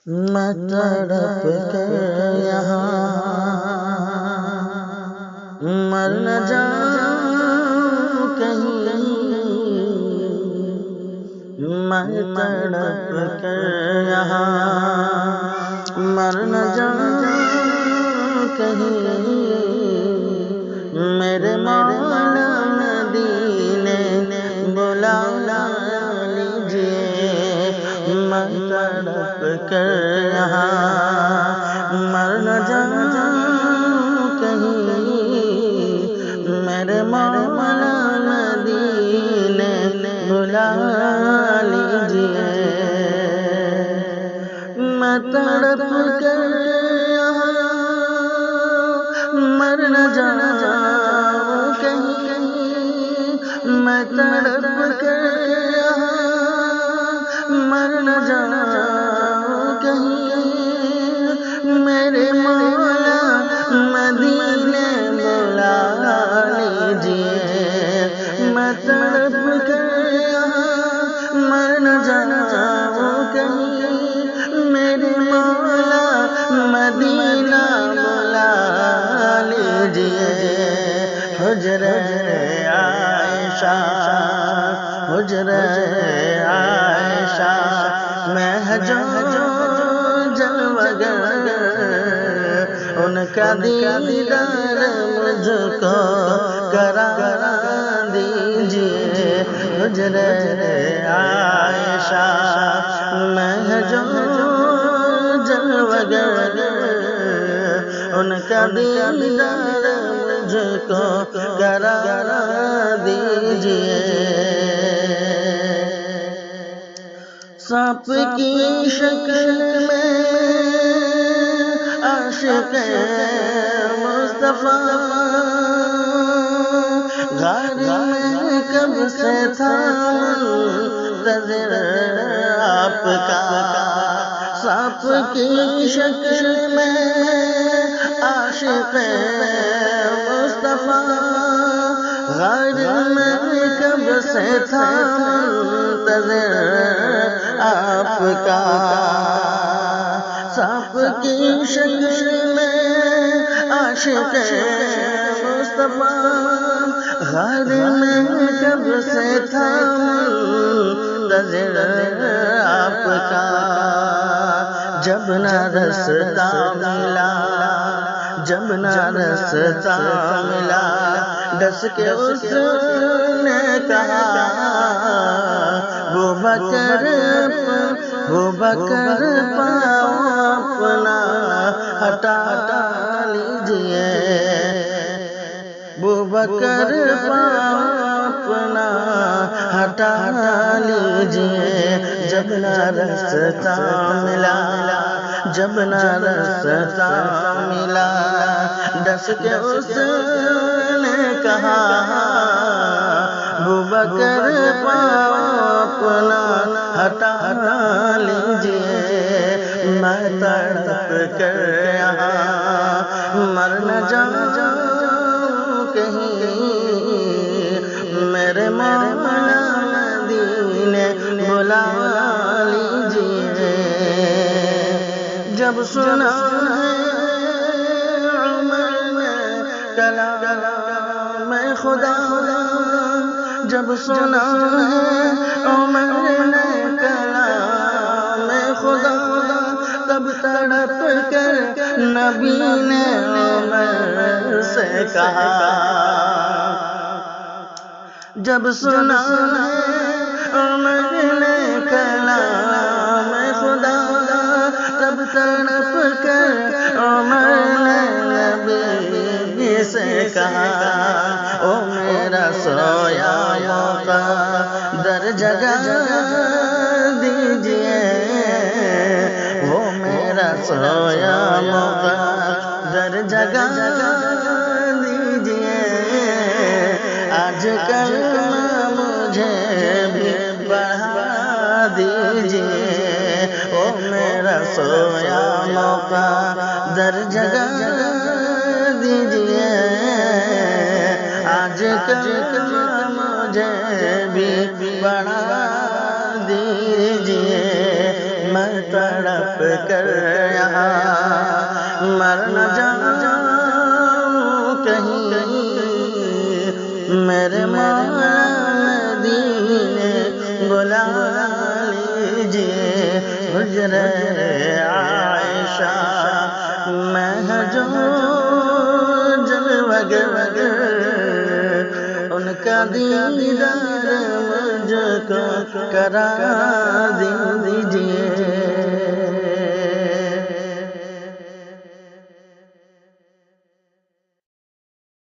میں تڑپ کر یہاں مر نہ جاؤں کہیں، میں تڑپ کر یہاں مر نہ جاؤں کہیں، میرے مولا مدینے بلا لیجئے، میں تڑپ کر یہاں مر نہ جاؤں کہیں، میرے مولا مدینے بلا لیجئے، میں تڑپ کر یہاں مر نہ جاؤں کہیں، میں تڑپ کر یہاں مر نہ جاؤں کہیں، میرے مولا مدینے بلا لیجئے، میں تڑپ کر یہاں مر نہ جاؤں کہیں، میرے مولا مدینہ بلا لیجئے، حجرہ عائشہ حجرہ عائشہ میں جو جلوہ گر، ان کا دیدار مجھ کو کرا دیجئے، حجرہ عائشہ میں جو جلوہ گر، ان کا دیدار مجھ کو کرا دیجئے، سانپ کی شکل میں عاشق مصطفیٰ غار میں کب سے تھا منتظر آپ کا، سانپ کی شکل میں عاشق مصطفیٰ غار میں کب سے تھا منتظر آپ کا، سانپ کی شکل میں عاشق مصطفیٰ غار میں کب سے تھا منتظر آپ کا، جب نہ رستہ ملا جب نہ رستہ ملا، ڈس کے اس نے کہا بکر پاؤں اپنا ہٹا لیجئے، بکر پاؤں اپنا ہٹا لیجئے، جب نہ رستہ ملا جب نہ رستہ ملا، ڈس کے اس نے کہا بکر پاؤں اپنا ہٹا لیجئے، میں تڑپ کر یہاں مر نہ جاؤں کہیں، میرے مولا مدینے بلا لیجئے، جب سنا عمر نے کلام خدا، جب سنا عمر نے کلام خدا، تب تڑپ کر نبی نے عمر سے کہا، جب سنا عمر نے کلام خدا، تب تڑپ کر عمر نے نبی سے کہا، او میرا سویا موقع در جگہ دیجئے، وہ میرا سویا موقع در جگہ دیجئے، آج کلمہ مجھے بھی بڑھا دیجئے، او میرا سویا موقع در جگہ دیجئے، آج کلمہ مجھے بھی بڑھا دیجئے، میں تڑپ کر یہاں مر نہ جاؤں کہیں، میرے مولا مدینے بلا لیجئے، حجرے عائشہ میں جو جلوہ گر ان کا دیدار مجھ کو کرا دیجئے۔